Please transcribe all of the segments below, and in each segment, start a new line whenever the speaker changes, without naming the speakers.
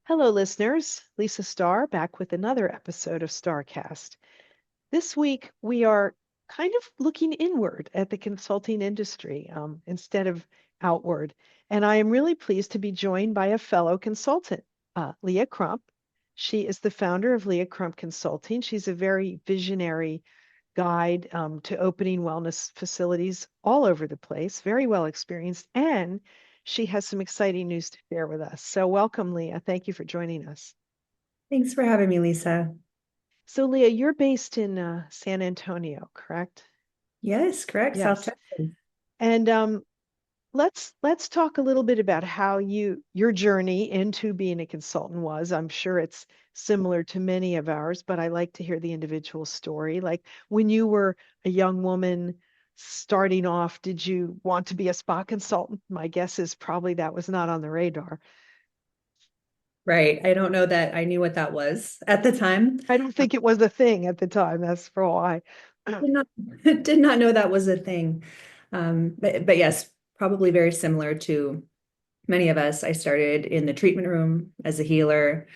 Hello, listeners. Lisa Starr back with another episode of StarrCast. This week, we are kind of looking inward at the consulting industry instead of outward. And I am really pleased to be joined by a fellow consultant, Leah Crump. She is the founder of Leah Crump Consulting. She's a very visionary guide to opening wellness facilities all over the place, very well experienced, and she has some exciting news to share with us. So, welcome, Leah. Thank you for joining us.
Thanks for having me, Lisa.
So, Leah, you're based in San Antonio, correct?
Yes, correct. South
Yes.
Texas.
And let's talk a little bit about how your journey into being a consultant was. I'm sure it's similar to many of ours, but I like to hear the individual story. Like when you were a young woman starting off, did you want to be a spa consultant? My guess is probably that was not on the radar.
Right. I don't know that I knew what that was at the time.
I don't think it was a thing at the time. That's for why.
Did not did not know that was a thing. But yes, probably very similar to many of us. I started in the treatment room as a healer,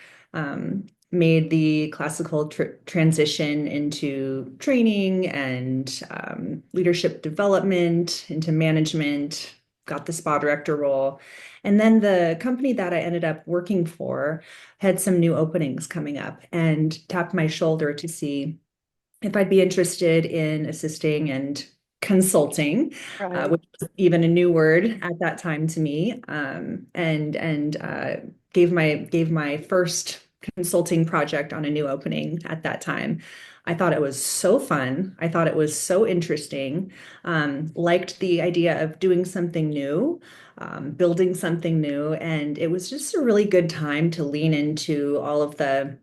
made the classical transition into training and leadership development, into management, got the spa director role. And then the company that I ended up working for had some new openings coming up and tapped my shoulder to see if I'd be interested in assisting and consulting,
Right.
which was even a new word at that time to me, and gave my first consulting project on a new opening at that time. I thought it was so fun. I thought it was so interesting. Liked the idea of doing something new, building something new, and it was just a really good time to lean into all of the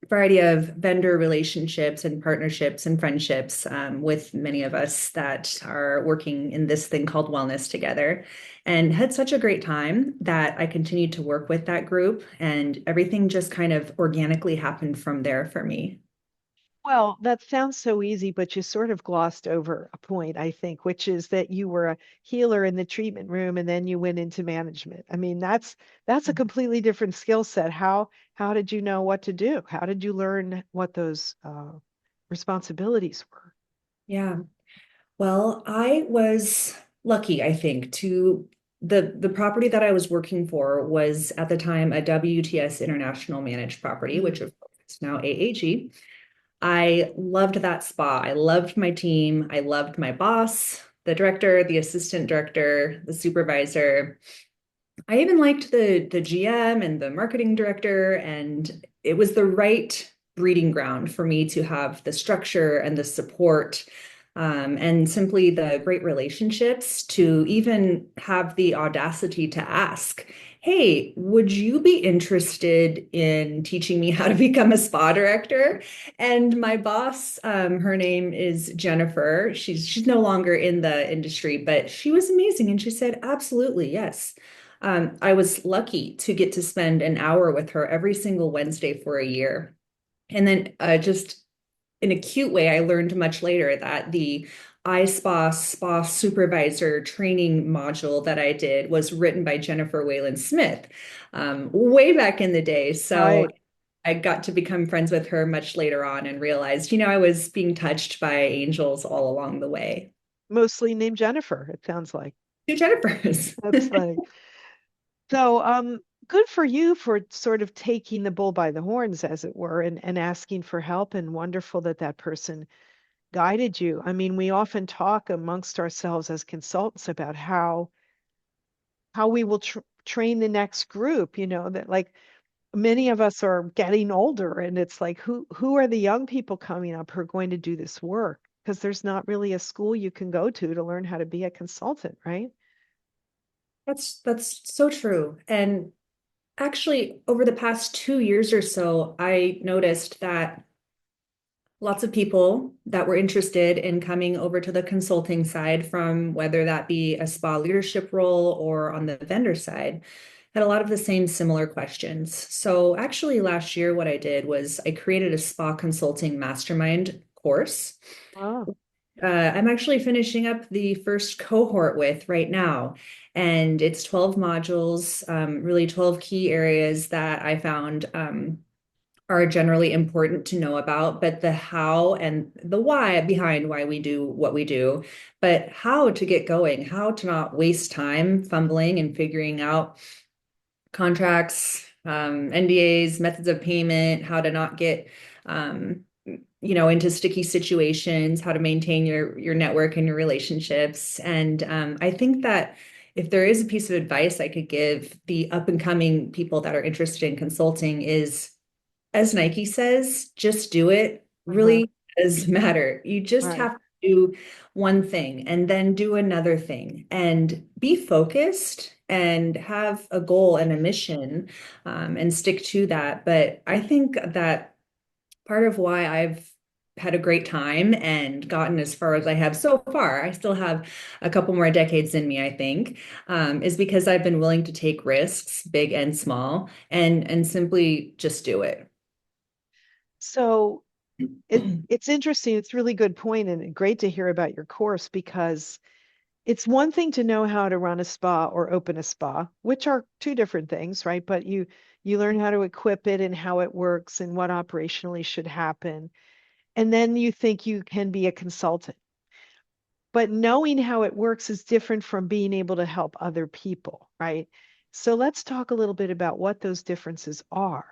variety of vendor relationships and partnerships and friendships with many of us that are working in this thing called wellness together, and had such a great time that I continued to work with that group, and everything just kind of organically happened from there for me.
Well, that sounds so easy, but you sort of glossed over a point, I think, which is that you were a healer in the treatment room and then you went into management. I mean, that's a completely different skill set. How did you know what to do? How did you learn what those responsibilities were?
Yeah. Well, I was lucky, I think, to the property that I was working for was at the time a WTS International managed property, which
Mm.
of course is now AAG. I loved that spa. I loved my team. I loved my boss, the director, the assistant director, the supervisor. I even liked the GM and the marketing director, and it was the right breeding ground for me to have the structure and the support, and simply the great relationships to even have the audacity to ask, "Hey, would you be interested in teaching me how to become a spa director?" And my boss, her name is Jennifer. She's no longer in the industry, but she was amazing, and she said, "Absolutely, yes." I was lucky to get to spend an hour with her every single Wednesday for a year. And then just in a cute way, I learned much later that the spa supervisor training module that I did was written by Jennifer Whalen Smith, way back in the day. So
Right.
I got to become friends with her much later on and realized, I was being touched by angels all along the way.
Mostly named Jennifer, it sounds like.
Two Jennifers.
That's funny. So, good for you for sort of taking the bull by the horns, as it were, and asking for help, and wonderful that that person guided you. I mean, we often talk amongst ourselves as consultants about how we will train the next group, that like many of us are getting older and it's like who are the young people coming up who are going to do this work? Because there's not really a school you can go to learn how to be a consultant, right?
That's so true. And actually, over the past 2 years or so, I noticed that lots of people that were interested in coming over to the consulting side, from whether that be a spa leadership role or on the vendor side, had a lot of the same similar questions. So actually, last year, what I did was I created a spa consulting mastermind course.
Oh,
I'm actually finishing up the first cohort with right now. And it's 12 modules, really 12 key areas that I found are generally important to know about, but the how and the why behind why we do what we do, but how to get going, how to not waste time fumbling and figuring out contracts, NDAs, methods of payment, how to not get into sticky situations, how to maintain your network and your relationships. And I think that if there is a piece of advice I could give the up and coming people that are interested in consulting is, as Nike says, just do it.
Uh-huh.
Really does matter. You just
Right.
have to do one thing and then do another thing and be focused and have a goal and a mission, and stick to that. But I think that part of why I've had a great time and gotten as far as I have so far, I still have a couple more decades in me, I think, is because I've been willing to take risks, big and small, and simply just do it.
So it's interesting. It's a really good point and great to hear about your course because it's one thing to know how to run a spa or open a spa, which are two different things, right? But you learn how to equip it and how it works and what operationally should happen. And then you think you can be a consultant. But knowing how it works is different from being able to help other people, right? So let's talk a little bit about what those differences are.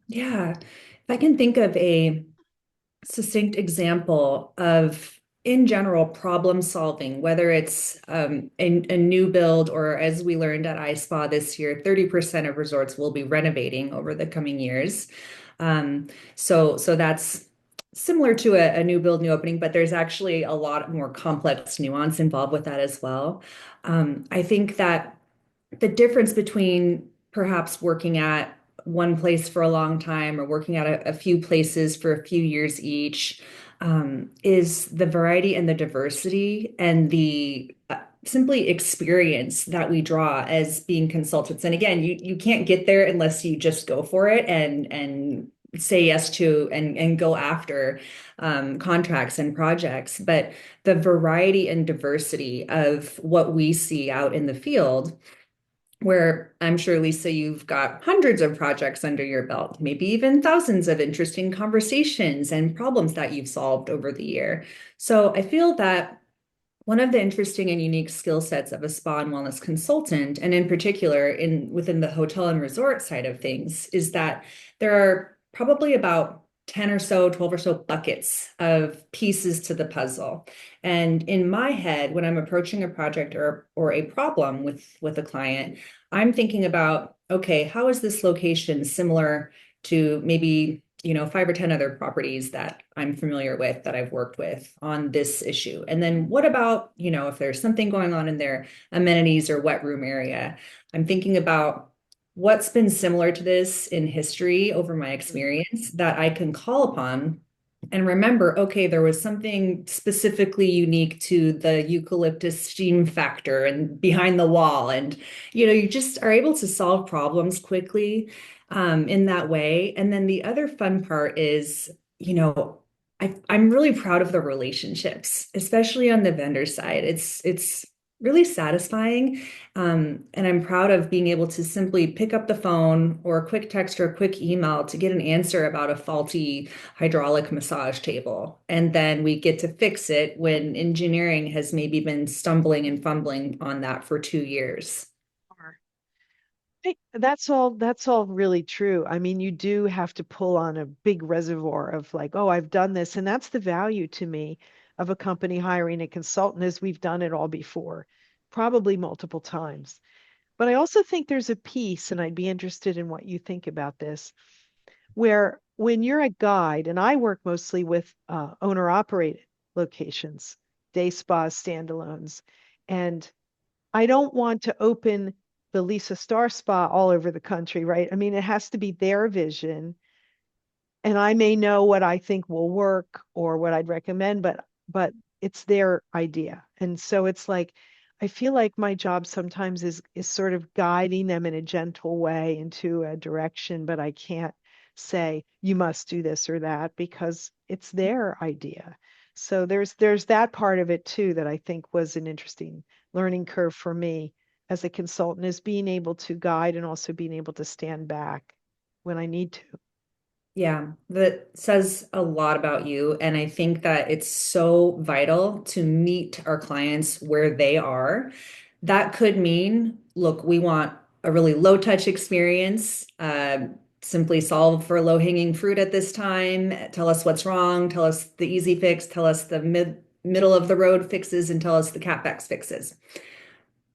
Yeah. If I can think of a succinct example of, in general, problem solving, whether it's a new build or, as we learned at iSpa this year, 30% of resorts will be renovating over the coming years. So that's similar to a new build, new opening, but there's actually a lot more complex nuance involved with that as well. I think that the difference between perhaps working at one place for a long time or working at a few places for a few years each, is the variety and the diversity and the simply experience that we draw as being consultants. And again, you can't get there unless you just go for it and say yes to and go after contracts and projects. But the variety and diversity of what we see out in the field, where I'm sure, Lisa, you've got hundreds of projects under your belt, maybe even thousands of interesting conversations and problems that you've solved over the year. So I feel that one of the interesting and unique skill sets of a spa and wellness consultant, and in particular within the hotel and resort side of things, is that there are probably about 10 or so, 12 or so buckets of pieces to the puzzle. And in my head, when I'm approaching a project or a problem with a client, I'm thinking about, okay, how is this location similar to maybe 5 or 10 other properties that I'm familiar with that I've worked with on this issue? And then what about, if there's something going on in their amenities or wet room area? I'm thinking about what's been similar to this in history over my experience that I can call upon and remember, okay, there was something specifically unique to the eucalyptus steam factor and behind the wall. And, you just are able to solve problems quickly, in that way. And then the other fun part is, I'm really proud of the relationships, especially on the vendor side. It's really satisfying. And I'm proud of being able to simply pick up the phone or a quick text or a quick email to get an answer about a faulty hydraulic massage table. And then we get to fix it when engineering has maybe been stumbling and fumbling on that for 2 years.
That's all really true. I mean, you do have to pull on a big reservoir of like, oh, I've done this. And that's the value to me of a company hiring a consultant is we've done it all before, probably multiple times. But I also think there's a piece, and I'd be interested in what you think about this, where when you're a guide, and I work mostly with owner operated locations, day spas, standalones, and I don't want to open the Lisa Starr spa all over the country, right? I mean, it has to be their vision, and I may know what I think will work or what I'd recommend, but it's their idea. And so it's like I feel like my job sometimes is sort of guiding them in a gentle way into a direction, but I can't say you must do this or that because it's their idea. So there's that part of it too that I think was an interesting learning curve for me as a consultant is being able to guide and also being able to stand back when I need to.
Yeah, that says a lot about you. And I think that it's so vital to meet our clients where they are. That could mean, look, we want a really low touch experience. Simply solve for low hanging fruit at this time. Tell us what's wrong. Tell us the easy fix. Tell us the middle of the road fixes, and tell us the CapEx fixes.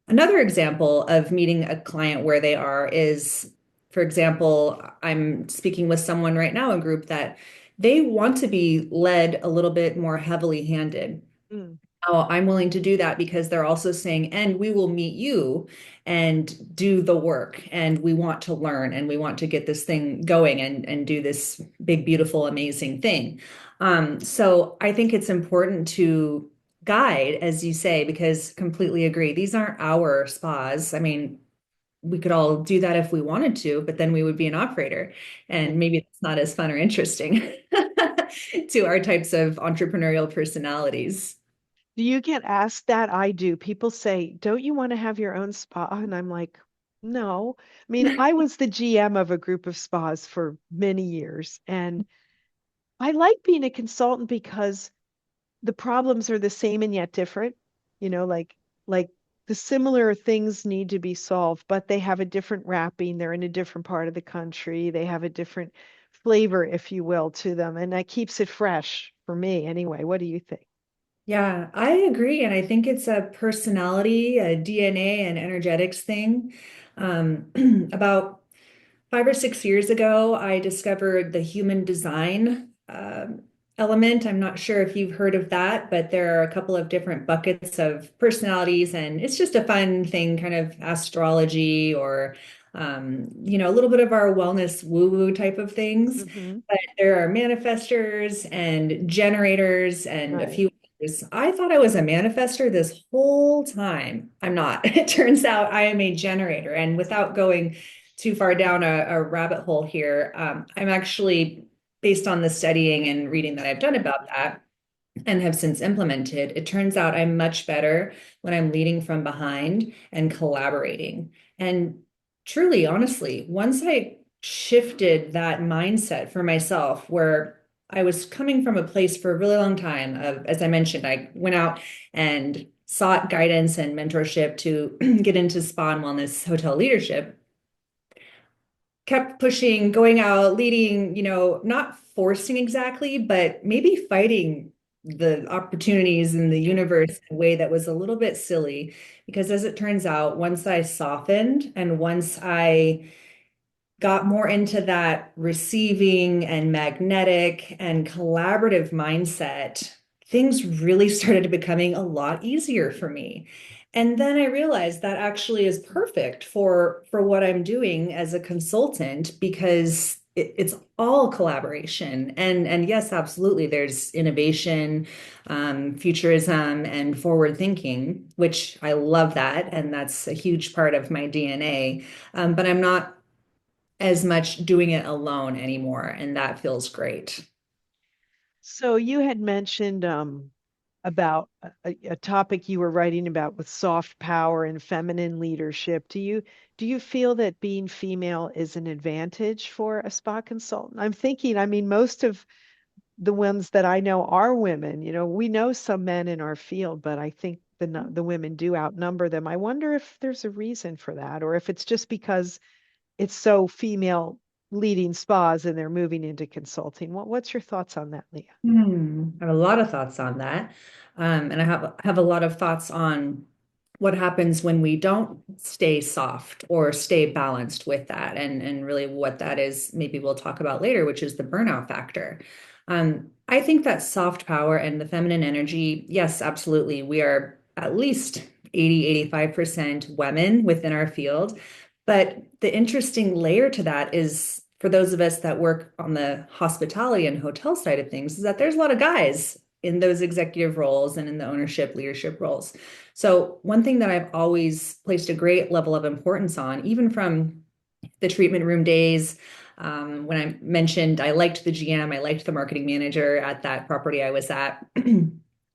Another example of meeting a client where they are is, for example, I'm speaking with someone right now, a group that they want to be led a little bit more heavily handed.
Mm,
Oh, I'm willing to do that because they're also saying, and we will meet you and do the work, and we want to learn and we want to get this thing going and do this big, beautiful, amazing thing. So I think it's important to guide, as you say, because completely agree. These aren't our spas. I mean, we could all do that if we wanted to, but then we would be an operator, and maybe it's not as fun or interesting to our types of entrepreneurial personalities.
do you get asked that? I do. People say, "Don't you want to have your own spa?" And I'm like, "No." I mean, I was the GM of a group of spas for many years, and I like being a consultant because the problems are the same and yet different. Like the similar things need to be solved, but they have a different wrapping. They're in a different part of the country. They have a different flavor, if you will, to them, and that keeps it fresh for me anyway. What do you think?
Yeah, I agree. And I think it's a personality, a DNA, and energetics thing. Um, about 5 or 6 years ago, I discovered the human design element. I'm not sure if you've heard of that, but there are a couple of different buckets of personalities, and it's just a fun thing, kind of astrology or a little bit of our wellness woo-woo type of things.
Hmm.
But there are manifestors and generators and a
Right.
few others. I thought I was a manifester this whole time. I'm not. It turns out I am a generator. And without going too far down a rabbit hole here. I'm actually, based on the studying and reading that I've done about that and have since implemented, it turns out I'm much better when I'm leading from behind and collaborating. And truly, honestly, once I shifted that mindset for myself, where I was coming from a place for a really long time of, as I mentioned, I went out and sought guidance and mentorship to get into spa and wellness hotel leadership, kept pushing, going out, leading, not forcing exactly, but maybe fighting the opportunities in the universe in a way that was a little bit silly. Because as it turns out, once I softened and once I got more into that receiving and magnetic and collaborative mindset, things really started becoming a lot easier for me. And then I realized that actually is perfect for what I'm doing as a consultant because it's all collaboration. And yes, absolutely, there's innovation, futurism, and forward thinking, which I love that, and that's a huge part of my DNA. But I'm not as much doing it alone anymore, and that feels great.
So you had mentioned about a topic you were writing about with soft power and feminine leadership. Do you feel that being female is an advantage for a spa consultant? I'm thinking, I mean, most of the ones that I know are women. We know some men in our field, but I think the women do outnumber them. I wonder if there's a reason for that, or if it's just because it's so female leading spas and they're moving into consulting. What's your thoughts on that, Leah?
I have a lot of thoughts on that. And I have a lot of thoughts on what happens when we don't stay soft or stay balanced with that. And really what that is, maybe we'll talk about later, which is the burnout factor. I think that soft power and the feminine energy, yes, absolutely. We are at least 80-85% women within our field. But the interesting layer to that is for those of us that work on the hospitality and hotel side of things, is that there's a lot of guys in those executive roles and in the ownership leadership roles. So one thing that I've always placed a great level of importance on, even from the treatment room days, When I mentioned I liked the GM, I liked the marketing manager at that property I was at,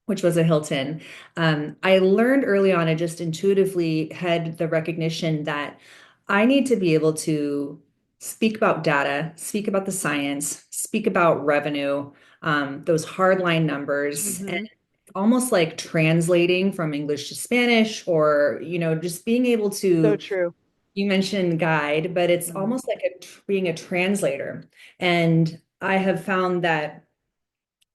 which was a Hilton. I learned early on, I just intuitively had the recognition that I need to be able to speak about data, speak about the science, speak about revenue, those hardline numbers, and
Hmm.
almost like translating from English to Spanish, or, just being able
So
to,
true.
you mentioned guide, but it's
Mhm.
almost like being a translator. And I have found that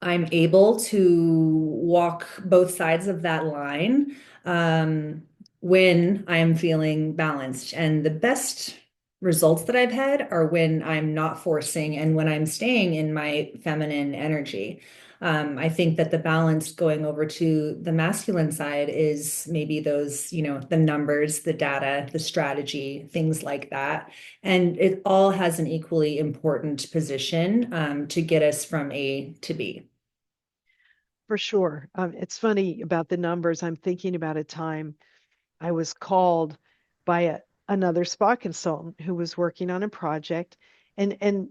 I'm able to walk both sides of that line um, when I'm feeling balanced. And the best results that I've had are when I'm not forcing and when I'm staying in my feminine energy. I think that the balance going over to the masculine side is maybe those, the numbers, the data, the strategy, things like that. And it all has an equally important position to get us from A to B.
For sure. It's funny about the numbers. I'm thinking about a time I was called by another spa consultant who was working on a project. And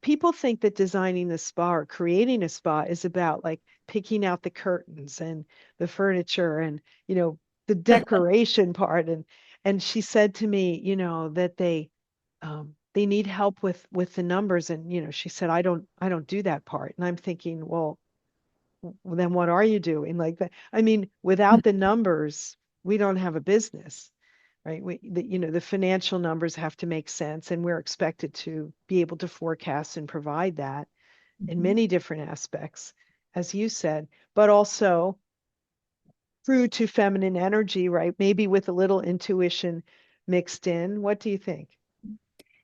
people think that designing the spa or creating a spa is about like picking out the curtains and the furniture and, the decoration part. And she said to me, that they need help with the numbers. And, she said, I don't do that part. And I'm thinking, well, then what are you doing like that? I mean, without the numbers, we don't have a business, right? The financial numbers have to make sense, and we're expected to be able to forecast and provide that in
Mhm.
many different aspects, as you said, but also true to feminine energy, right? Maybe with a little intuition mixed in. What do you think?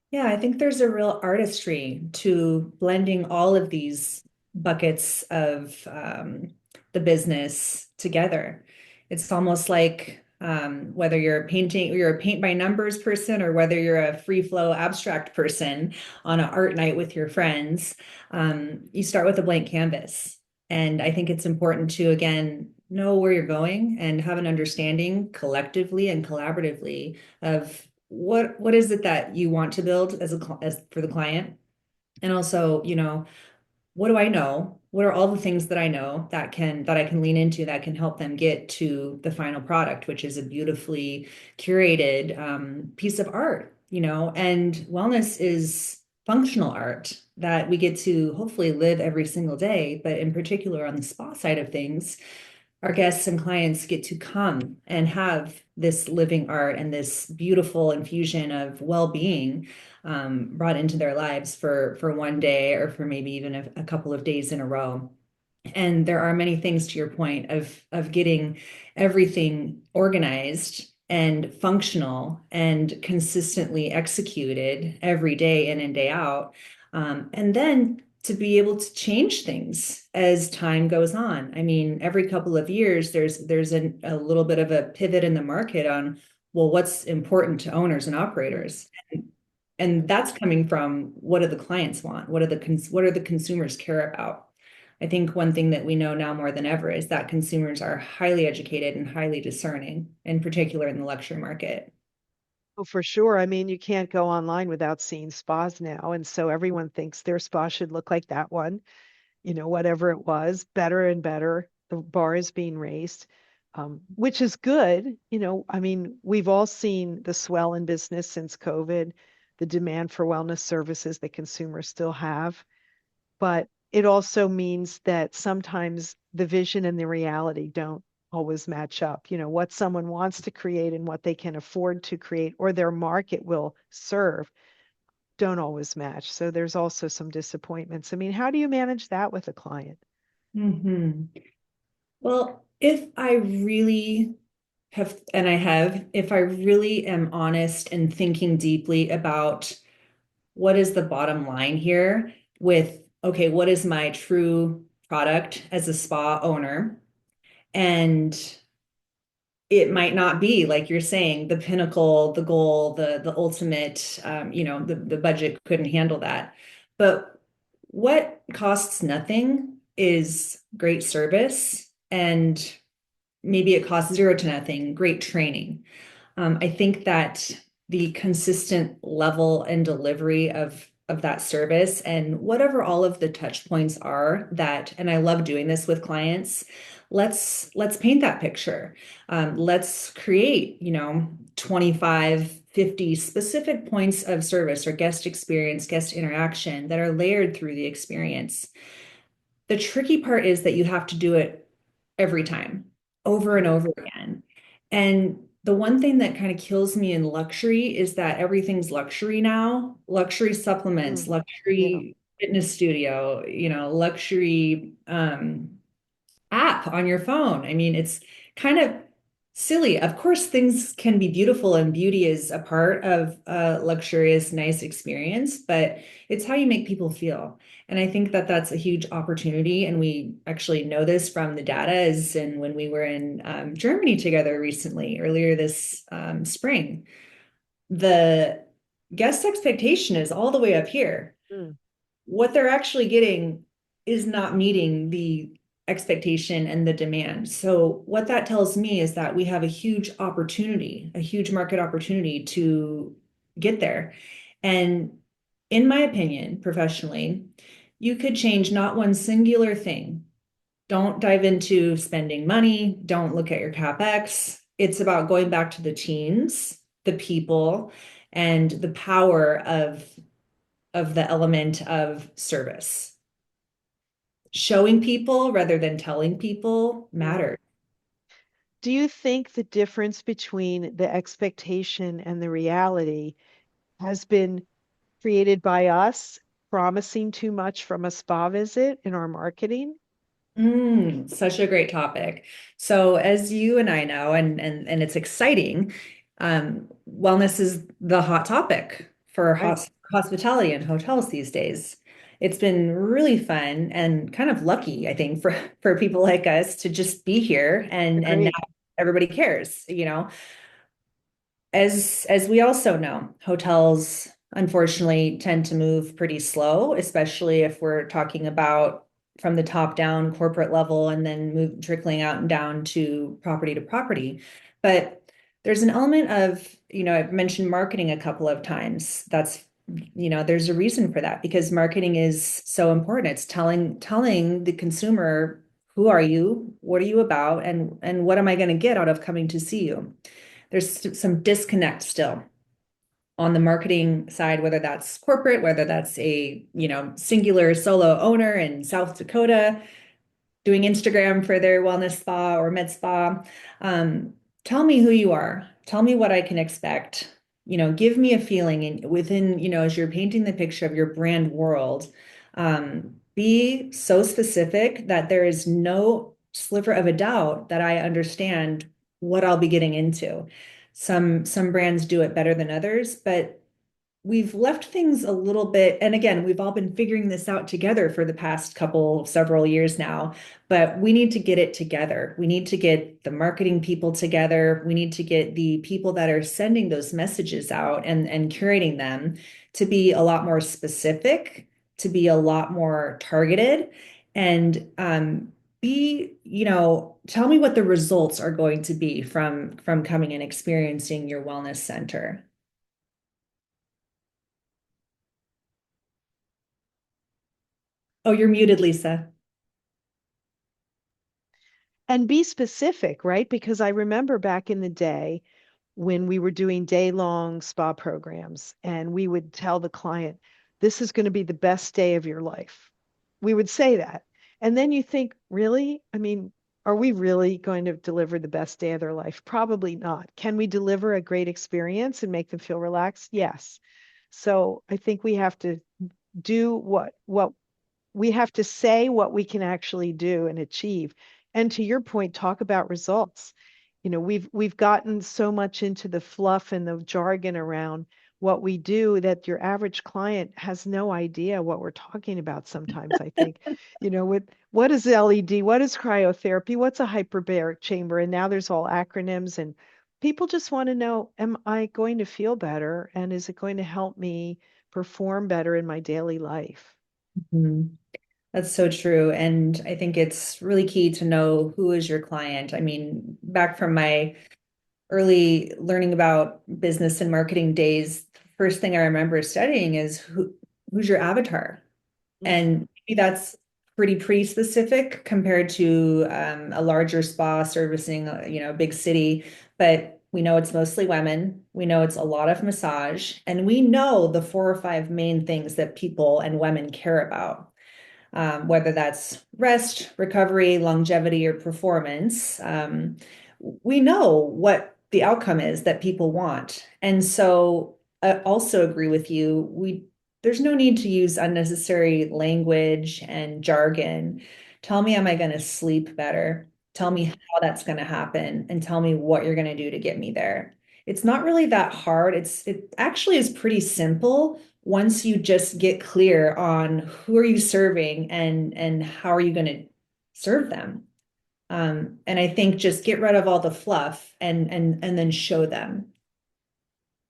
Yeah, I think there's a real artistry to blending all of these buckets of the business together. It's almost like whether you're a paint by numbers person, or whether you're a free flow abstract person on an art night with your friends, you start with a blank canvas. And I think it's important to, again, know where you're going and have an understanding collectively and collaboratively of what is it that you want to build as for the client. And also, what do I know? What are all the things that I know that I can lean into that can help them get to the final product, which is a beautifully curated piece of art, and wellness is functional art that we get to hopefully live every single day. But in particular, on the spa side of things, our guests and clients get to come and have this living art and this beautiful infusion of well-being brought into their lives for one day, or for maybe even a couple of days in a row. And there are many things, to your point, of getting everything organized and functional and consistently executed every day in and day out. And then to be able to change things as time goes on. I mean, every couple of years, there's a little bit of a pivot in the market on, well, what's important to owners and
Mm.
operators. And that's coming from, what do the clients want? What are the consumers care about? I think one thing that we know now more than ever is that consumers are highly educated and highly discerning, in particular in the luxury market.
Oh, for sure. I mean, you can't go online without seeing spas now. And so everyone thinks their spa should look like that one, whatever it was, better and better. The bar is being raised, which is good. I mean, we've all seen the swell in business since COVID, the demand for wellness services that consumers still have. But it also means that sometimes the vision and the reality don't always match up. What someone wants to create and what they can afford to create or their market will serve don't always match. So there's also some disappointments. I mean, how do you manage that with a client?
Mhm. Well, if I really if I really am honest and thinking deeply about what is the bottom line here with, okay, what is my true product as a spa owner? And it might not be, like you're saying, the pinnacle, the goal, the ultimate, the budget couldn't handle that. But what costs nothing is great service, and maybe it costs zero to nothing, great training. I think that the consistent level and delivery of of that service and whatever all of the touch points are that, and I love doing this with clients. Let's paint that picture. Let's create, 25, 50 specific points of service or guest experience, guest interaction that are layered through the experience. The tricky part is that you have to do it every time, over and
Mm,
over again. And the one thing that kind of kills me in luxury is that everything's luxury now. Luxury supplements,
mm, yeah.
luxury fitness studio, luxury app on your phone. I mean, it's kind of silly. Of course, things can be beautiful and beauty is a part of a luxurious, nice experience, but it's how you make people feel. And I think that that's a huge opportunity. And we actually know this from the data is and when we were in Germany together recently, earlier this spring, the guest expectation is all the way up here.
Mm,
What they're actually getting is not meeting the expectation and the demand. So what that tells me is that we have a huge opportunity, a huge market opportunity to get there. And in my opinion, professionally, you could change not one singular thing. Don't dive into spending money. Don't look at your CapEx. It's about going back to the teams, the people, and the power of the element of service. Showing people rather than telling people
mm.
matters.
Do you think the difference between the expectation and the reality has been created by us promising too much from a spa visit in our marketing?
Such a great topic. So, as you and I know, and it's exciting, wellness is the hot topic for
Right.
hospitality and hotels these days. It's been really fun and kind of lucky, I think, for people like us to just be here and now
Agreed.
everybody cares, you know. As we also know, hotels unfortunately tend to move pretty slow, especially if we're talking about from the top down corporate level and then move trickling out and down to property. But there's an element of, I've mentioned marketing a couple of times. There's a reason for that because marketing is so important. It's telling the consumer, who are you? What are you about? And what am I going to get out of coming to see you? There's some disconnect still on the marketing side, whether that's corporate, whether that's a, singular solo owner in South Dakota doing Instagram for their wellness spa or med spa. Um, Tell me who you are. Tell me what I can expect. Give me a feeling and within, as you're painting the picture of your brand world, be so specific that there is no sliver of a doubt that I understand what I'll be getting into. Some brands do it better than others, but we've left things a little bit, and again, we've all been figuring this out together for the past several years now, but we need to get it together. We need to get the marketing people together. We need to get the people that are sending those messages out and curating them to be a lot more specific, to be a lot more targeted, and tell me what the results are going to be from coming and experiencing your wellness center. Oh, you're muted, Lisa.
And be specific, right? Because I remember back in the day when we were doing day-long spa programs and we would tell the client, this is going to be the best day of your life. We would say that. And then you think, really? I mean, are we really going to deliver the best day of their life? Probably not. Can we deliver a great experience and make them feel relaxed? Yes. So I think we have to do what we have to say what we can actually do and achieve. And to your point, talk about results. We've gotten so much into the fluff and the jargon around what we do that your average client has no idea what we're talking about sometimes, I think. With what is LED, what is cryotherapy, what's a hyperbaric chamber? And now there's all acronyms and people just want to know, am I going to feel better? And is it going to help me perform better in my daily life?
Mhm. That's so true. And I think it's really key to know who is your client. I mean, back from my early learning about business and marketing days, first thing I remember studying is who's your avatar?
Mm.
And maybe that's pretty specific compared to a larger spa servicing, a big city. But we know it's mostly women. We know it's a lot of massage, and we know the 4 or 5 main things that people and women care about, whether that's rest, recovery, longevity, or performance. We know what the outcome is that people want. And so I also agree with you. There's no need to use unnecessary language and jargon. Tell me, am I going to sleep better? Tell me
Mm.
how that's going to happen, and tell me what you're going to do to get me there. It's not really that hard. It actually is pretty simple once you just get clear on who are you serving and how are you going to serve them. And I think just get rid of all the fluff and then show them.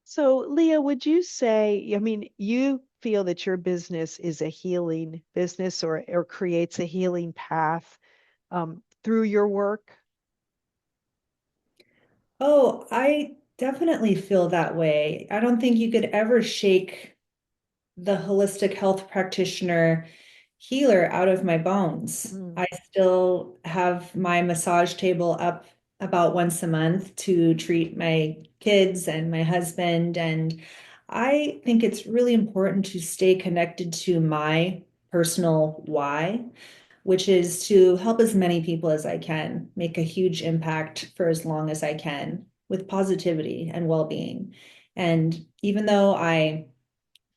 So, Leah, would you say, I mean, you feel that your business is a healing business or creates a healing path through your work?
Oh, I definitely feel that way. I don't think you could ever shake the holistic health practitioner healer out of my bones.
Mm.
I still have my massage table up about once a month to treat my kids and my husband. And I think it's really important to stay connected to my personal why, which is to help as many people as I can, make a huge impact for as long as I can with positivity and well-being. And even though I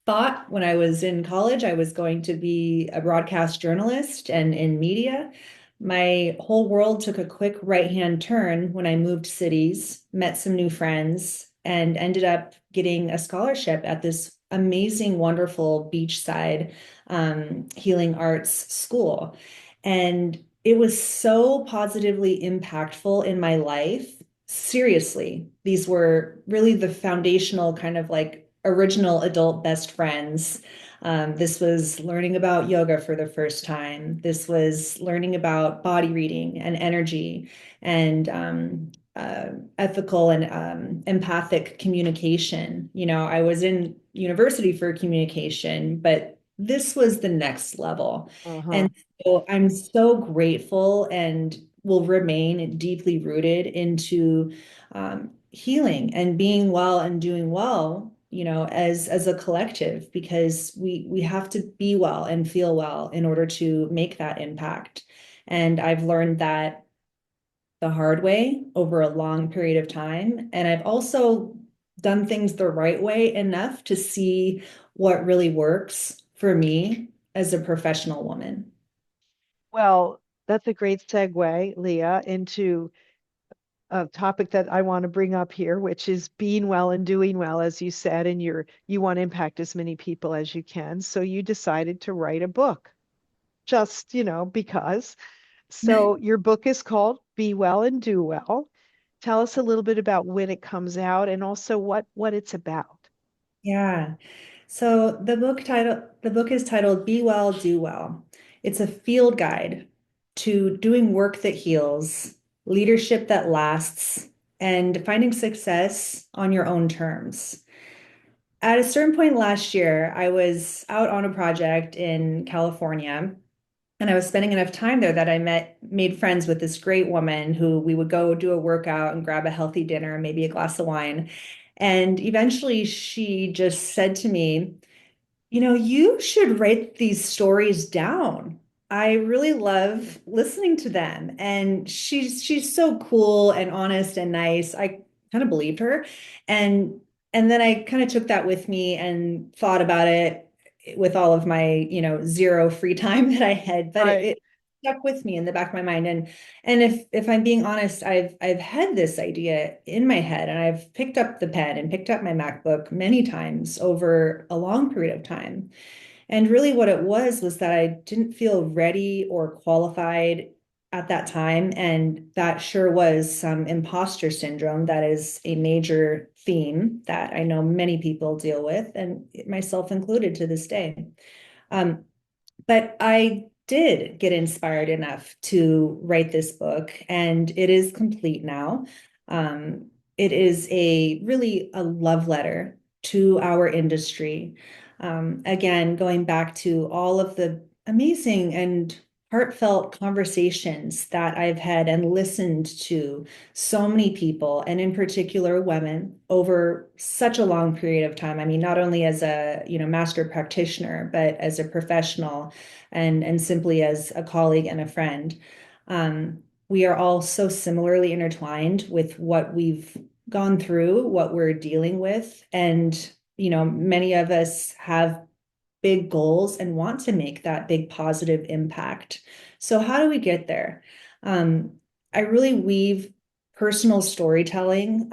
thought when I was in college I was going to be a broadcast journalist and in media, my whole world took a quick right-hand turn when I moved cities, met some new friends, and ended up getting a scholarship at this amazing, wonderful beachside healing arts school. And it was so positively impactful in my life. Seriously, these were really the foundational kind of like original adult best friends. This was learning about yoga for the first time. This was learning about body reading and energy and ethical and empathic communication. I was in university for communication, but this was the next level.
Uh-huh.
And so I'm so grateful and will remain deeply rooted into healing and being well and doing well, as a collective, because we have to be well and feel well in order to make that impact. And I've learned that the hard way over a long period of time. And I've also done things the right way enough to see what really works for me as a professional woman.
Well, that's a great segue, Leah, into a topic that I want to bring up here, which is being well and doing well, as you said, and you want to impact as many people as you can. So you decided to write a book, just, because. So your book is called Be Well and Do Well. Tell us a little bit about when it comes out and also what it's about.
Yeah. So the book is titled Be Well, Do Well. It's a field guide to doing work that heals, leadership that lasts, and finding success on your own terms. At a certain point last year, I was out on a project in California, and I was spending enough time there that made friends with this great woman who we would go do a workout and grab a healthy dinner, maybe a glass of wine. And eventually she just said to me, you should write these stories down. I really love listening to them. And she's so cool and honest and nice. I kind of believed her. And and then I kind of took that with me and thought about it with all of my, zero free time that I had. But it,
Right.
it stuck with me in the back of my mind. And if I'm being honest, I've had this idea in my head, and I've picked up the pen and picked up my MacBook many times over a long period of time. And really what it was that I didn't feel ready or qualified at that time. And that sure was some imposter syndrome. That is a major theme that I know many people deal with, and myself included to this day. Um, but I did get inspired enough to write this book, and it is complete now. It is a really a love letter to our industry. Again, going back to all of the amazing and heartfelt conversations that I've had and listened to so many people, and in particular women, over such a long period of time. I mean, not only as a, master practitioner, but as a professional and simply as a colleague and a friend. We are all so similarly intertwined with what we've gone through, what we're dealing with, and many of us have big goals and want to make that big positive impact. So, how do we get there? Um, I really weave personal storytelling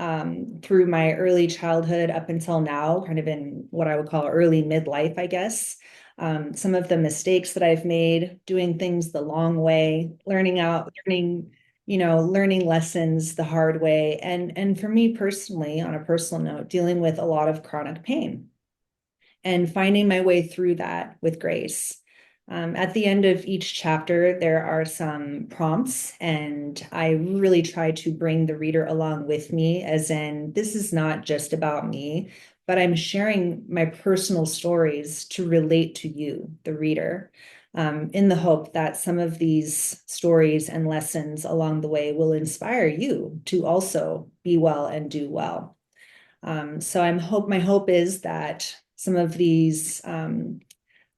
through my early childhood up until now, kind of in what I would call early midlife, I guess. Some of the mistakes that I've made, doing things the long way, learning lessons the hard way. And for me personally, on a personal note, dealing with a lot of chronic pain and finding my way through that with grace. At the end of each chapter, there are some prompts, and I really try to bring the reader along with me, as in, this is not just about me, but I'm sharing my personal stories to relate to you, the reader, in the hope that some of these stories and lessons along the way will inspire you to also be well and do well. So my hope is that some of these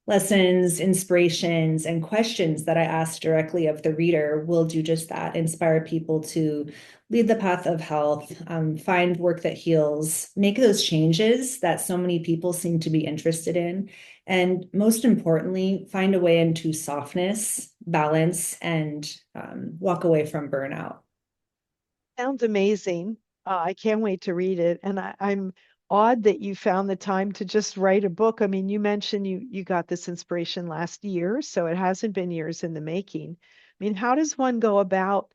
lessons, inspirations, and questions that I ask directly of the reader will do just that, inspire people to lead the path of health, find work that heals, make those changes that so many people seem to be interested in, and most importantly, find a way into softness, balance, and walk away from burnout.
Sounds amazing. I can't wait to read it. And I'm awed that you found the time to just write a book. I mean, you mentioned you got this inspiration last year, so it hasn't been years in the making. I mean, how does one go about?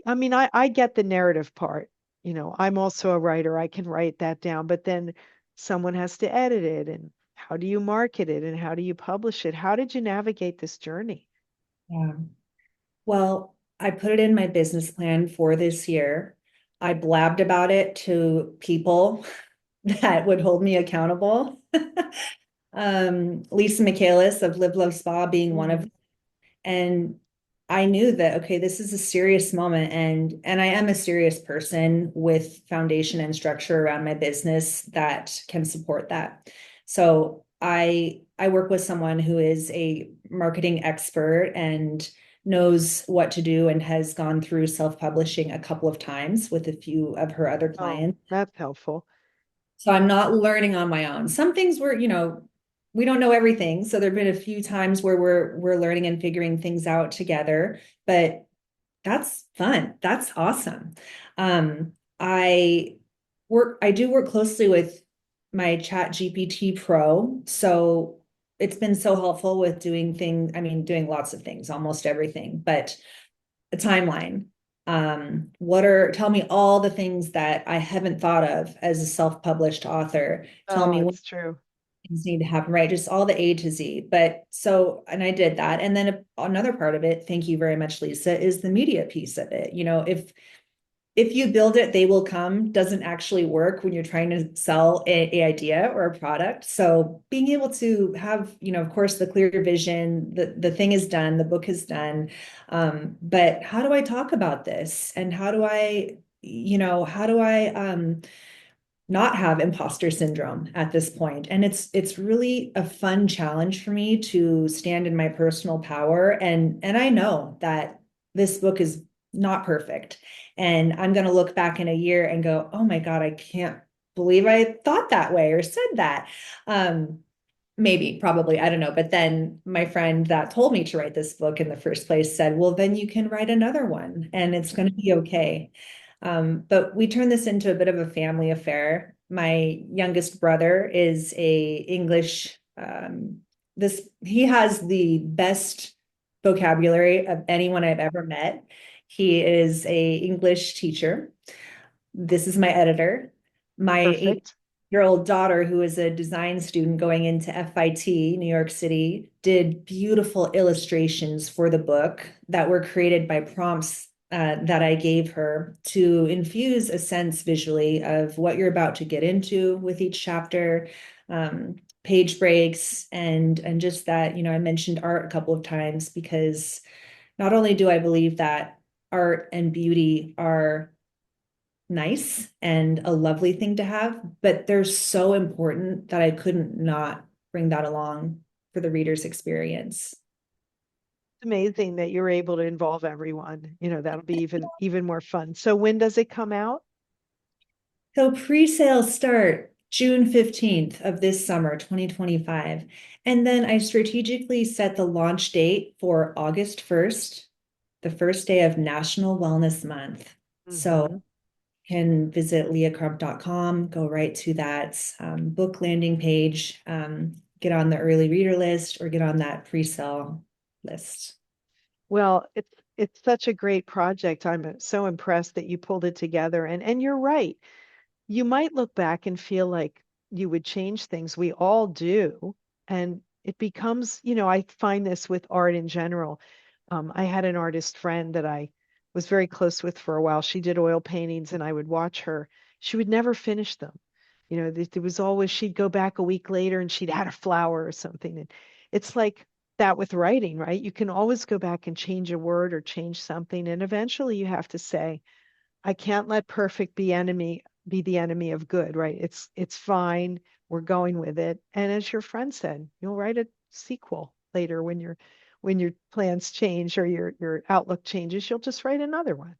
I mean, I get the narrative part. I'm also a writer. I can write that down, but then someone has to edit it. And how do you market it? And how do you publish it? How did you navigate this journey?
Yeah. Well, I put it in my business plan for this year. I blabbed about it to people that would hold me accountable. Lisa Michaelis of Live Love Spa being one of
Hmm.
them. And I knew that, okay, this is a serious moment, and I am a serious person with foundation and structure around my business that can support that. So I work with someone who is a marketing expert and knows what to do and has gone through self-publishing a couple of times with a few of her other
Oh,
clients.
that's helpful.
So I'm not learning on my own. Some things were, we don't know everything. So there've been a few times where we're learning and figuring things out together, but that's fun. That's awesome. Um, I I do work closely with my Chat GPT Pro. So it's been so helpful with doing things, I mean, doing lots of things, almost everything, but a timeline. Tell me all the things that I haven't thought of as a self-published author. Tell
Oh,
me what
it's true.
things need to happen, right? Just all the A to Z. But so, and I did that. And then another part of it, thank you very much, Lisa, is the media piece of it. If you build it, they will come doesn't actually work when you're trying to sell a idea or a product. So being able to have, of course, the clear vision, the thing is done, the book is done. But how do I talk about this? And how do I not have imposter syndrome at this point? And it's really a fun challenge for me to stand in my personal power. And I know that this book is not perfect. And I'm going to look back in a year and go, oh my God, I can't believe I thought that way or said that. Maybe, probably, I don't know. But then my friend that told me to write this book in the first place said, well, then you can write another one and it's going to be okay. But we turned this into a bit of a family affair. My youngest brother is a English, he has the best vocabulary of anyone I've ever met. He is a English teacher. This is my editor. My
Perfect.
8-year old daughter, who is a design student going into FIT, New York City, did beautiful illustrations for the book that were created by prompts that I gave her to infuse a sense visually of what you're about to get into with each chapter. page breaks and just that, I mentioned art a couple of times because not only do I believe that art and beauty are nice and a lovely thing to have, but they're so important that I couldn't not bring that along for the reader's experience.
It's amazing that you're able to involve everyone. That'll be even more fun. So when does it come out?
So pre-sales start June 15th of this summer, 2025. And then I strategically set the launch date for August 1st, the first day of National Wellness Month. So
Hmm.
you can visit leahcrump.com, go right to that book landing page, get on the early reader list or get on that pre-sale list.
Well, it's such a great project. I'm so impressed that you pulled it together. And you're right. You might look back and feel like you would change things. We all do. And it becomes, I find this with art in general. I had an artist friend that I was very close with for a while. She did oil paintings, and I would watch her. She would never finish them. There was always, she'd go back a week later and she'd add a flower or something. And it's like that with writing, right? You can always go back and change a word or change something. And eventually you have to say, I can't let perfect be the enemy of good, right? It's fine. We're going with it. And as your friend said, you'll write a sequel later when your plans change or your outlook changes, you'll just write another one.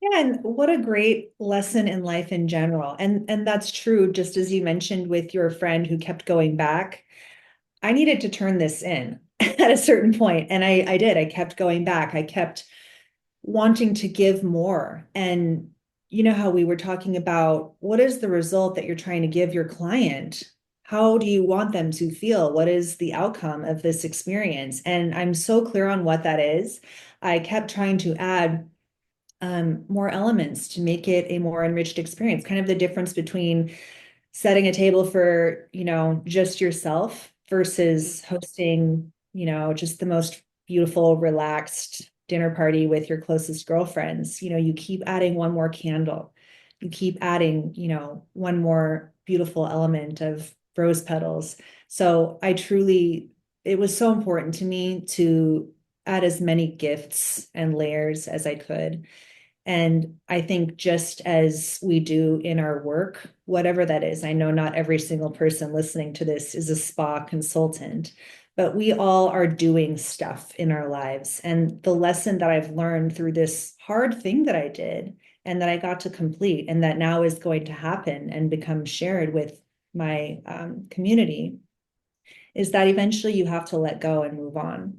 Yeah, and what a great lesson in life in general. And that's true, just as you mentioned with your friend who kept going back. I needed to turn this in at a certain point, and I did. I kept going back. I kept wanting to give more. And you know how we were talking about what is the result that you're trying to give your client? How do you want them to feel? What is the outcome of this experience? And I'm so clear on what that is. I kept trying to add more elements to make it a more enriched experience. Kind of the difference between setting a table for, just yourself versus hosting, just the most beautiful, relaxed dinner party with your closest girlfriends. You keep adding one more candle. You keep adding, one more beautiful element of rose petals. So it was so important to me to add as many gifts and layers as I could. And I think just as we do in our work, whatever that is, I know not every single person listening to this is a spa consultant, but we all are doing stuff in our lives. And the lesson that I've learned through this hard thing that I did and that I got to complete and that now is going to happen and become shared with my community is that eventually you have to let go and move on.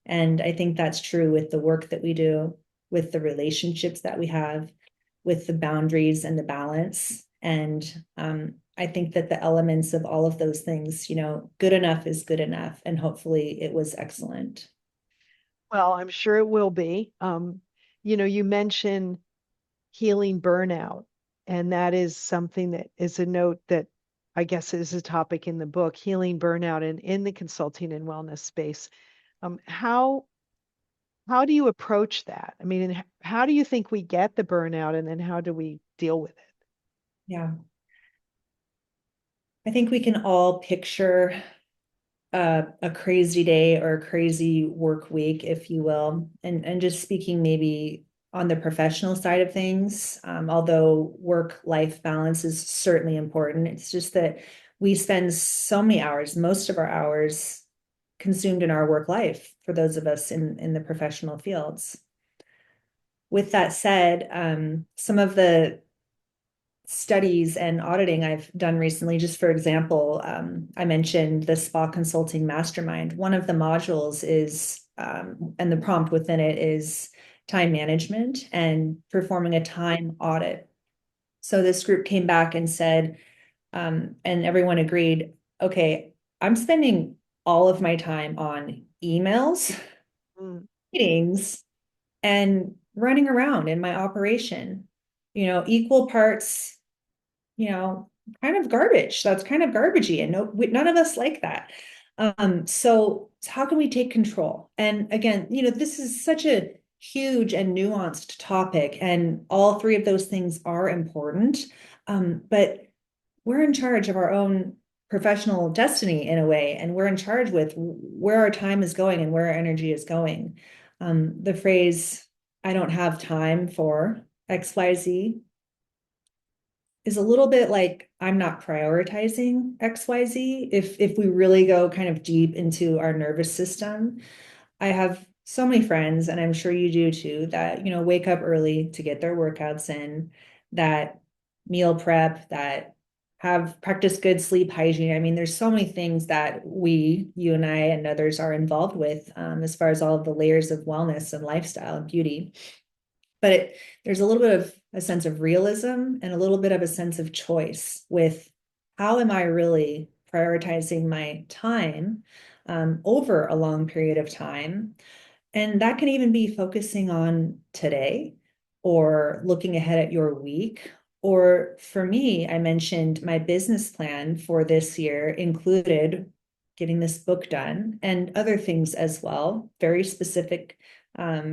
And I think that's true with the work that we do, with the relationships that we have, with the boundaries and the balance. And I think that the elements of all of those things, good enough is good enough. And hopefully it was excellent.
Well, I'm sure it will be. You mentioned healing burnout, and that is something that is a note that I guess is a topic in the book, healing burnout in the consulting and wellness space. How do you approach that? I mean, and how do you think we get the burnout, and then how do we deal with it?
Yeah. I think we can all picture a crazy day or a crazy work week, if you will. And just speaking maybe on the professional side of things, although work-life balance is certainly important, it's just that we spend so many hours, most of our hours consumed in our work life for those of us in the professional fields. With that said, some of the studies and auditing I've done recently, just for example, I mentioned the spa consulting mastermind. One of the modules is, and the prompt within it is time management and performing a time audit. So this group came back and said, and everyone agreed, okay, I'm spending all of my time on emails,
Mm,
meetings, and running around in my operation, equal parts kind of garbage. That's kind of garbagey, and none of us like that. So how can we take control? And again, this is such a huge and nuanced topic, and all three of those things are important. But we're in charge of our own professional destiny in a way, and we're in charge with where our time is going and where our energy is going. The phrase, I don't have time for XYZ, is a little bit like I'm not prioritizing XYZ. If we really go kind of deep into our nervous system, I have so many friends, and I'm sure you do too, that, wake up early to get their workouts in, that meal prep, that have practiced good sleep hygiene. I mean, there's so many things that you and I and others are involved with, as far as all of the layers of wellness and lifestyle and beauty. But there's a little bit of a sense of realism and a little bit of a sense of choice with how am I really prioritizing my time over a long period of time. And that can even be focusing on today or looking ahead at your week. Or for me, I mentioned my business plan for this year included getting this book done and other things as well, very specific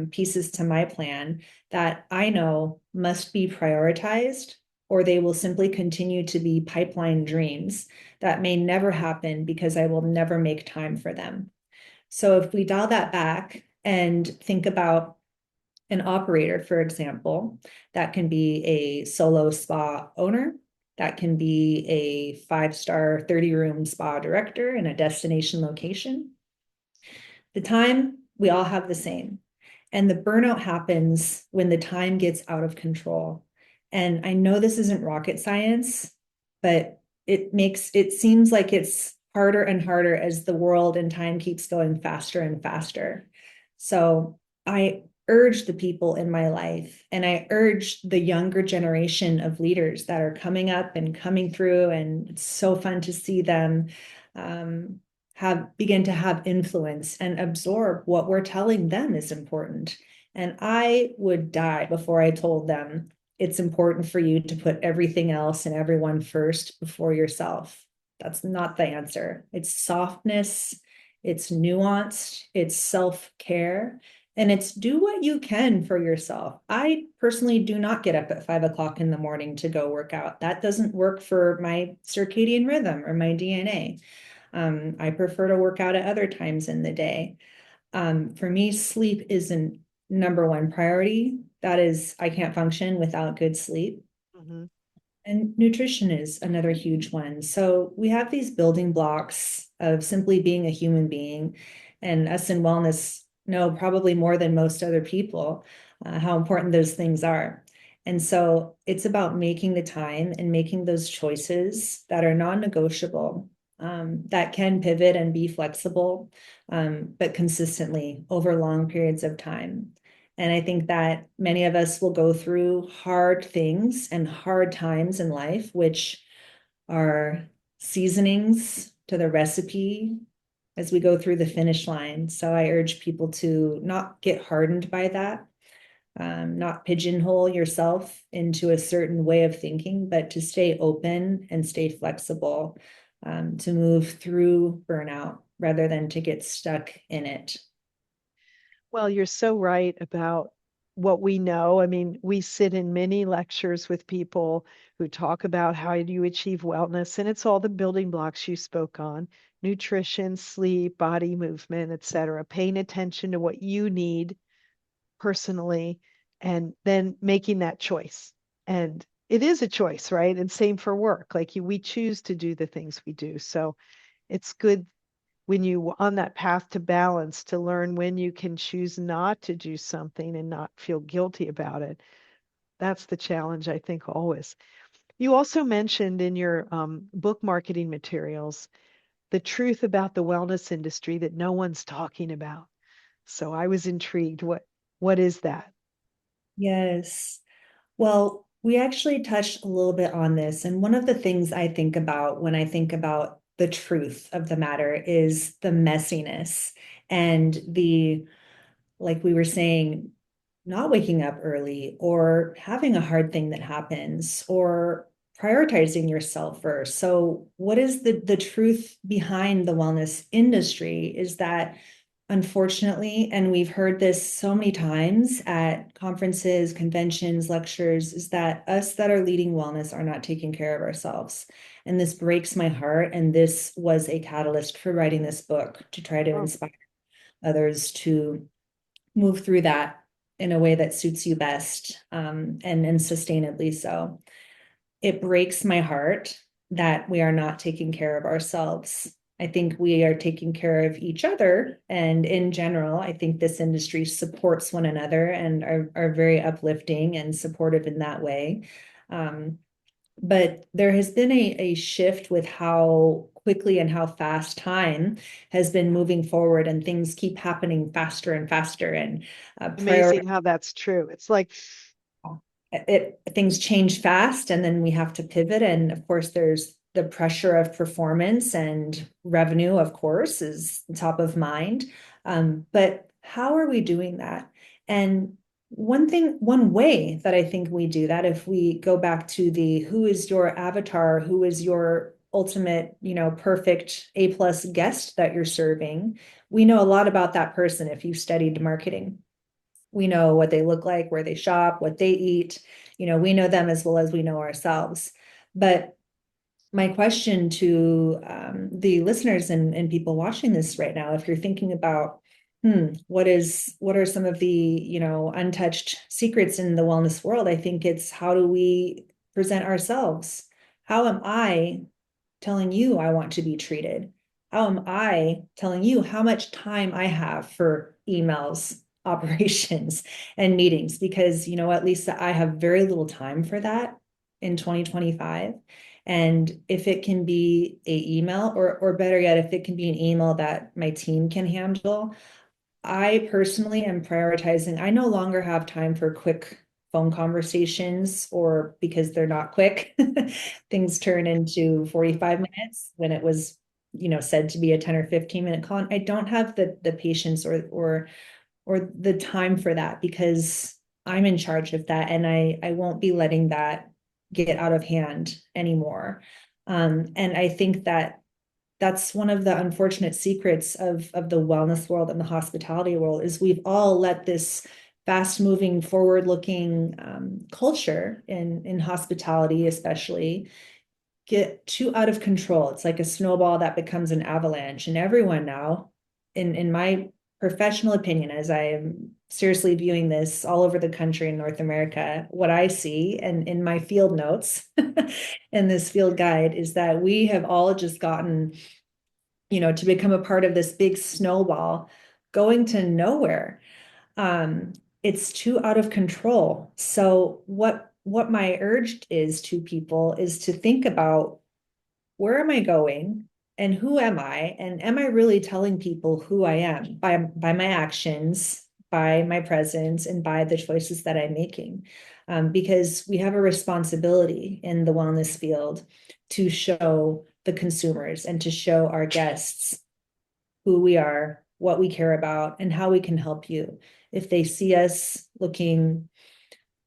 pieces to my plan that I know must be prioritized, or they will simply continue to be pipeline dreams that may never happen because I will never make time for them. So if we dial that back and think about an operator, for example, that can be a solo spa owner, that can be a 5-star 30-room spa director in a destination location. The time we all have the same. And the burnout happens when the time gets out of control. And I know this isn't rocket science, but it seems like it's harder and harder as the world and time keeps going faster and faster. So I urge the people in my life, and I urge the younger generation of leaders that are coming up and coming through, and it's so fun to see them begin to have influence and absorb what we're telling them is important. And I would die before I told them it's important for you to put everything else and everyone first before yourself. That's not the answer. It's softness, it's nuanced, it's self-care, and it's do what you can for yourself. I personally do not get up at 5 o'clock in the morning to go work out. That doesn't work for my circadian rhythm or my DNA. I prefer to work out at other times in the day. For me, sleep isn't number one priority. That is, I can't function without good sleep.
Mm-hmm.
And nutrition is another huge one. So we have these building blocks of simply being a human being, and us in wellness know probably more than most other people how important those things are. And so it's about making the time and making those choices that are non-negotiable, that can pivot and be flexible, but consistently over long periods of time. And I think that many of us will go through hard things and hard times in life, which are seasonings to the recipe as we go through the finish line. So I urge people to not get hardened by that, not pigeonhole yourself into a certain way of thinking, but to stay open and stay flexible, to move through burnout rather than to get stuck in it.
Well, you're so right about what we know. I mean, we sit in many lectures with people who talk about how do you achieve wellness, and it's all the building blocks you spoke on: nutrition, sleep, body movement, etc. Paying attention to what you need personally, and then making that choice. And it is a choice, right? And same for work. Like we choose to do the things we do. So it's good when you on that path to balance to learn when you can choose not to do something and not feel guilty about it. That's the challenge, I think, always. You also mentioned in your book marketing materials the truth about the wellness industry that no one's talking about. So I was intrigued. What is that?
Yes. Well, we actually touched a little bit on this. And one of the things I think about when I think about the truth of the matter is the messiness and like we were saying, not waking up early or having a hard thing that happens or prioritizing yourself first. So what is the truth behind the wellness industry is that unfortunately, and we've heard this so many times at conferences, conventions, lectures, is that us that are leading wellness are not taking care of ourselves. And this breaks my heart. And this was a catalyst for writing this book to try to
Oh,
inspire others to move through that in a way that suits you best, and sustainably so. It breaks my heart that we are not taking care of ourselves. I think we are taking care of each other. And in general, I think this industry supports one another and are very uplifting and supportive in that way. Um, but there has been a shift with how quickly and how fast time has been moving forward, and things keep happening faster and faster. And priority
amazing how that's true. It's like,
things change fast, and then we have to pivot. And of course, there's the pressure of performance, and revenue, of course, is top of mind. But how are we doing that? And one way that I think we do that, if we go back to the who is your avatar, who is your ultimate, perfect A+ guest that you're serving, we know a lot about that person if you studied marketing. We know what they look like, where they shop, what they eat. We know them as well as we know ourselves. But my question to the listeners and people watching this right now, if you're thinking about, what are some of the, untouched secrets in the wellness world? I think it's, how do we present ourselves? How am I telling you I want to be treated? How am I telling you how much time I have for emails, operations, and meetings? Because you know what, Lisa, I have very little time for that in 2025. And if it can be a email, or better yet, if it can be an email that my team can handle, I personally am prioritizing. I no longer have time for quick phone conversations, or because they're not quick, things turn into 45 minutes when it was, said to be a 10 or 15-minute call. I don't have the patience or the time for that, because I'm in charge of that, and I won't be letting that get out of hand anymore. And I think that that's one of the unfortunate secrets of the wellness world and the hospitality world, is we've all let this fast moving, forward looking culture in hospitality especially get too out of control. It's like a snowball that becomes an avalanche, and everyone now, in my professional opinion, as I am seriously viewing this all over the country in North America, what I see, and in my field notes in this field guide, is that we have all just gotten, to become a part of this big snowball going to nowhere. Um, it's too out of control. So what my urge is to people is to think about, where am I going and who am I? And am I really telling people who I am by my actions, by my presence, and by the choices that I'm making? Because we have a responsibility in the wellness field to show the consumers and to show our guests who we are, what we care about, and how we can help you. If they see us looking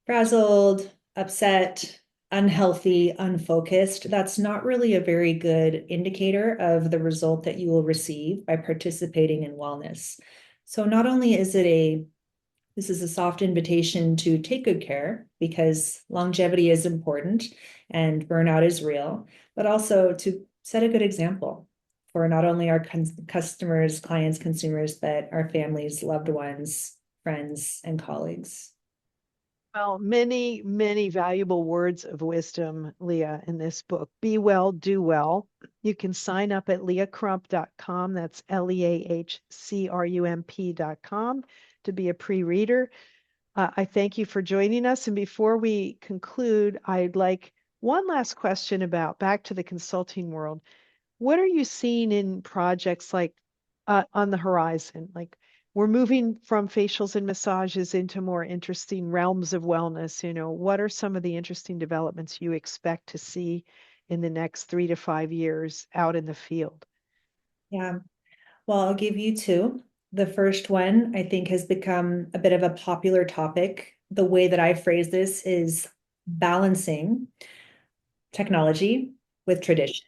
frazzled, upset, unhealthy, unfocused, that's not really a very good indicator of the result that you will receive by participating in wellness. So not only is this is a soft invitation to take good care, because longevity is important and burnout is real, but also to set a good example for not only our customers, clients, consumers, but our families, loved ones, friends, and colleagues.
well, many, many valuable words of wisdom, Leah, in this book. Be well, do well. You can sign up at leahcrump.com. That's leahcrump.com to be a pre-reader. I thank you for joining us. And before we conclude, I'd like one last question about back to the consulting world. What are you seeing in projects like on the horizon? Like we're moving from facials and massages into more interesting realms of wellness. What are some of the interesting developments you expect to see in the next 3 to 5 years out in the field?
Yeah. Well, I'll give you two. The first one, I think, has become a bit of a popular topic. The way that I phrase this is balancing technology with tradition.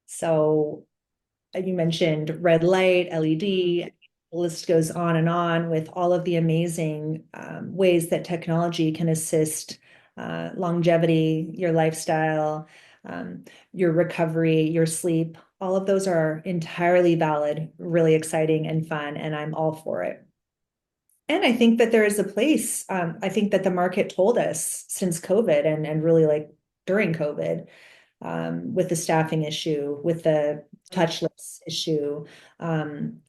So you mentioned red light,
Mhm.
LED, the list goes on and on with all of the amazing ways that technology can assist longevity, your lifestyle. your recovery, your sleep, all of those are entirely valid, really exciting and fun, and I'm all for it. And I think that there is a place. I think that the market told us since COVID and really like during COVID, with the staffing issue, with the
Mm.
touchless issue.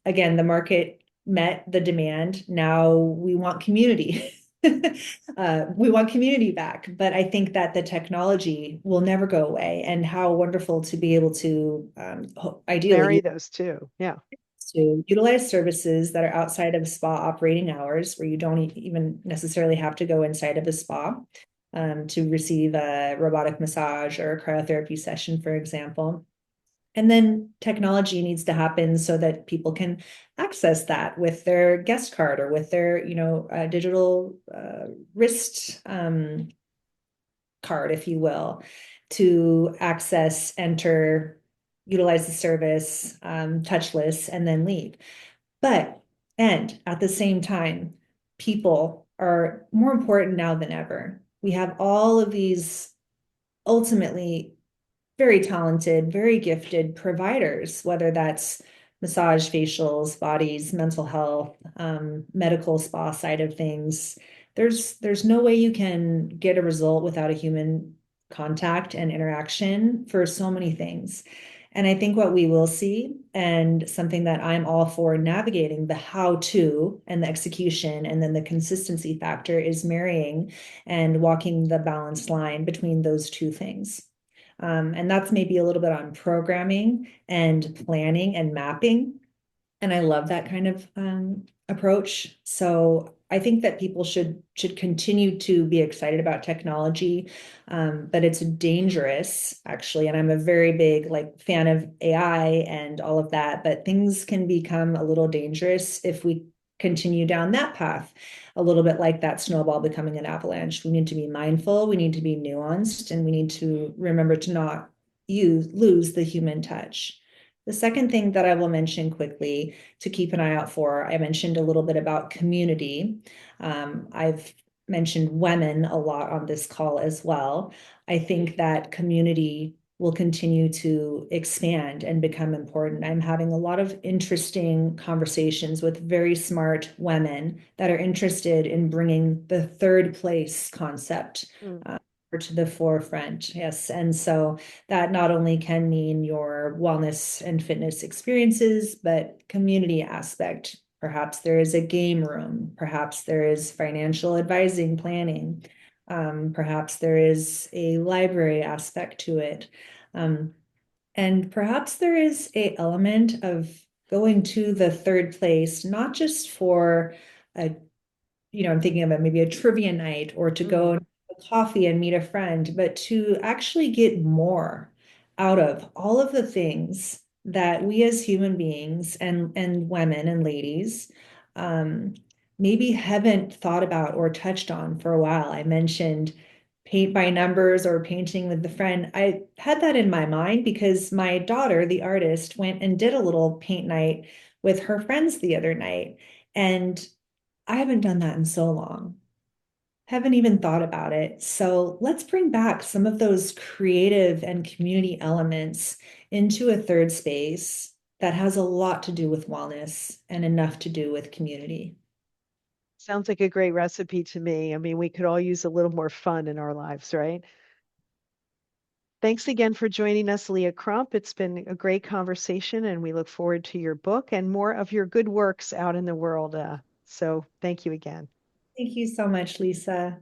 Again, the market met the demand. Now we want community. We want community back. But I think that the technology will never go away. And how wonderful to be able to
Marry
ideally
those two. Yeah.
to utilize services that are outside of spa operating hours, where you don't even necessarily have to go inside of a spa to receive a robotic massage or a cryotherapy session, for example. And then technology needs to happen so that people can access that with their guest card or with their, digital wrist card, if you will, to access, enter, utilize the service, touchless, and then leave. But, and at the same time, people are more important now than ever. We have all of these ultimately very talented, very gifted providers, whether that's massage, facials, bodies, mental health, medical spa side of things. There's no way you can get a result without a human contact and interaction for so many things. And I think what we will see, and something that I'm all for navigating the how to and the execution, and then the consistency factor, is marrying and walking the balanced line between those two things. And that's maybe a little bit on programming and planning and mapping. And I love that kind of approach. So I think that people should continue to be excited about technology, but it's dangerous actually. And I'm a very big like fan of AI and all of that, but things can become a little dangerous if we continue down that path, a little bit like that snowball becoming an avalanche. We need to be mindful, we need to be nuanced, and we need to remember to not lose the human touch. The second thing that I will mention quickly to keep an eye out for, I mentioned a little bit about community. I've mentioned women a lot on this call as well. I think that community will continue to expand and become important. I'm having a lot of interesting conversations with very smart women that are interested in bringing the third place concept
Mm.
to the forefront. Yes. And so that not only can mean your wellness and fitness experiences, but community aspect. Perhaps there is a game room. Perhaps there is financial advising planning. Perhaps there is a library aspect to it. Um, and perhaps there is a element of going to the third place, not just for a, I'm thinking of it, maybe a trivia night, or to go
Mm.
and have coffee and meet a friend, but to actually get more out of all of the things that we as human beings and women and ladies um, maybe haven't thought about or touched on for a while. I mentioned paint by numbers or painting with the friend. I had that in my mind because my daughter, the artist, went and did a little paint night with her friends the other night. And I haven't done that in so long. Haven't even thought about it. So let's bring back some of those creative and community elements into a third space that has a lot to do with wellness and enough to do with community.
Sounds like a great recipe to me. I mean, we could all use a little more fun in our lives, right? Thanks again for joining us, Leah Crump. It's been a great conversation, and we look forward to your book and more of your good works out in the world. So thank you again.
Thank you so much, Lisa.